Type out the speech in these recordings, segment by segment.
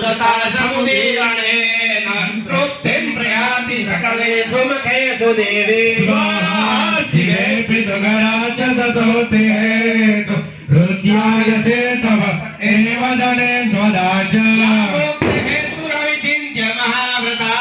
दूरता समुदीरणेन तृप्तिं प्रयाति सकलेषु मुखेषु देवी स्वाहा शिवे पितुगराज ददोते रुच्यायसे तव एव दने स्वदाज हेतुरविचिन्त्य महाव्रता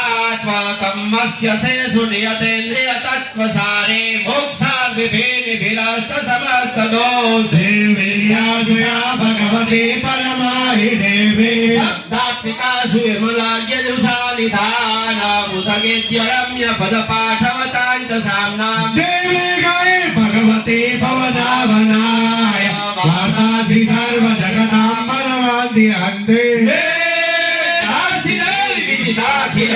स्वातमस्य सुनियतेन्द्रियतत्त्वसारे मोक्षाद्विभिन्नभिलास्तसमस्तदोषे वीर्यासया भगवती परमाहि देवी सप्तात्मिकासु विमलार्यजुषानिधानामुदगेद्यरम्य पदपाठवताञ्च साम्नाम् देवी गाये भगवती भवनावनाय वार्तासि सर्वजगतां परमान्ति अन्ते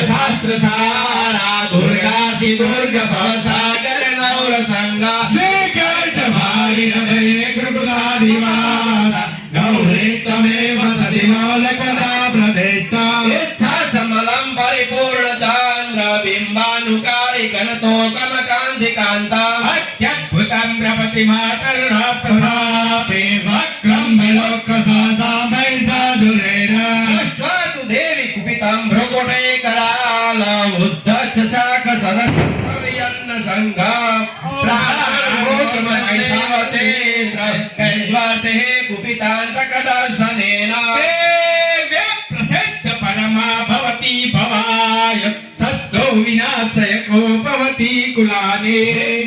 शास्त्रसारा दुर्गासि दुर्ग भवसागर नौरसंगा श्रीकण्ठभारि हृदये कृपणादिवास गौरी त्वमेव सतिमौलकदा प्रदेष्टा इच्छा समलं परिपूर्ण चन्द्र बिम्बानुकारी गणतोकमकान्तिकान्ता अत्यद्भुतं प्रपतिमातरुण प्रभापे वक्रं विलोकसासामै सासुरेण दृष्ट्वा तु देवि कुपितं भ्रुकुटे कराल उद्धच्छ शाख सदस्यन्न संघा प्राणानुभूतमग्नेव चेन्द्र कैश्वर्ते कुपितान्तकदर्शनेन प्रसिद्ध परमा भवती भवाय सद्यो विनाशय को भवती कुलाने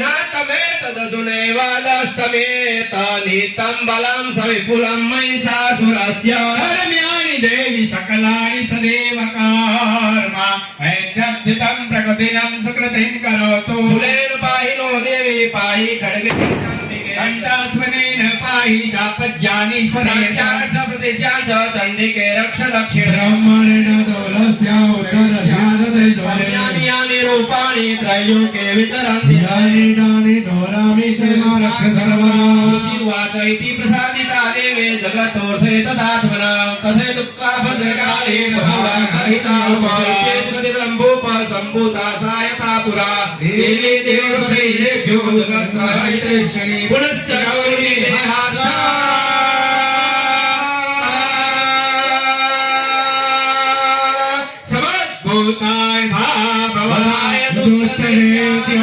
नातमेतदजुनेवादस्तमेतनीतं बलं सविपुलं महिषासुरस्य धर्म्याणि देवी सकलानि सदैव कर्मा ऐद्यब्धितं प्रकृतिनं सुकृतिं करोतु सुलेन पाहि नो देवी पाहि खड्गेन कंठास्वनेन पाहि जापज्ञानीश्वरेण सप्रतिज्ञां च चण्डिके रक्ष दक्षिण ब्रह्मणेन दोलस्य उत्तरस्यादते यानि यानि रूपाणि त्रैलोक्ये वितरन्ति यानि दोरामि ते मा रक्ष सर्वदा शिवाच इति प्रसादिता देवे जगतोऽर्थे तदात्मना तथे दुःखा भद्रकाले भगवाहिता सम्भूता सायता पुरा देवी देवशैलेभ्यो जगत्कारितेश्वरी पुनश्च गौरी देहासा समद्भूताय भवनाय दुत्तरेत्य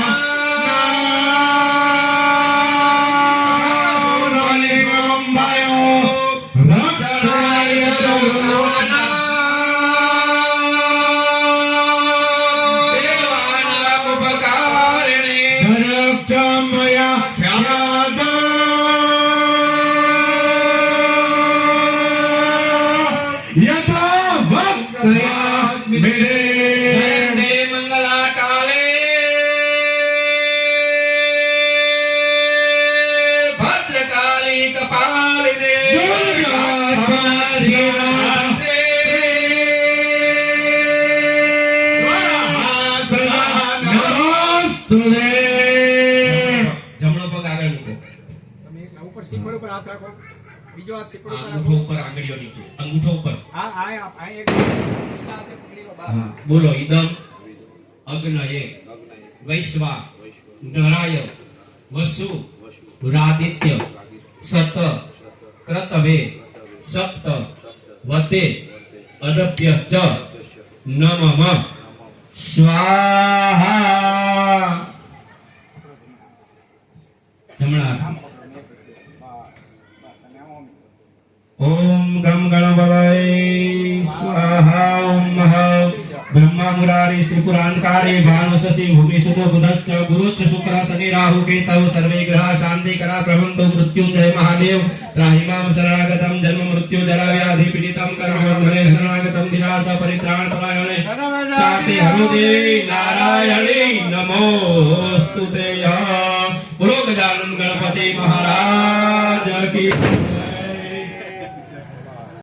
मंगला काले भद्रकाली कपालिने જમણો પગ આગળ મૂકો તમે ઉપર શીખોડ ઉપર હાથ રાખો બીજો હાથ શીખોડ ઉપર અંગૂઠો ઉપર આંગળીઓ નીચે અંગૂઠો ઉપર આ એક બીજા હાથે પકડી લો બહાર બોલો ઇદમ અગ્નયે વૈશ્વા નરાય વસુ રાદિત્ય સત ક્રતવે સપ્ત વતે અદપ્ય ચ નમઃ સ્વાહા જમણા હાથ. ओम गम गणपतये स्वाहा ओम मह ब्रह्मा मुरारी त्रिपुरांकारी भानु शशि भूमि सुतो बुधश्च गुरुश्च शुक्र शनि राहु केतौ सर्वे ग्रहा शांति करा प्रभंतो मृत्युंजय महादेव त्राहिमां शरणागतं जन्म मृत्यु जरा व्याधि पीडितं कर्मबन्धने शरणागतं दिनार्थ परित्राण परायणे शांति हरु देवी नारायणी नमोस्तुते बोलो गजानन गणपति महाराज की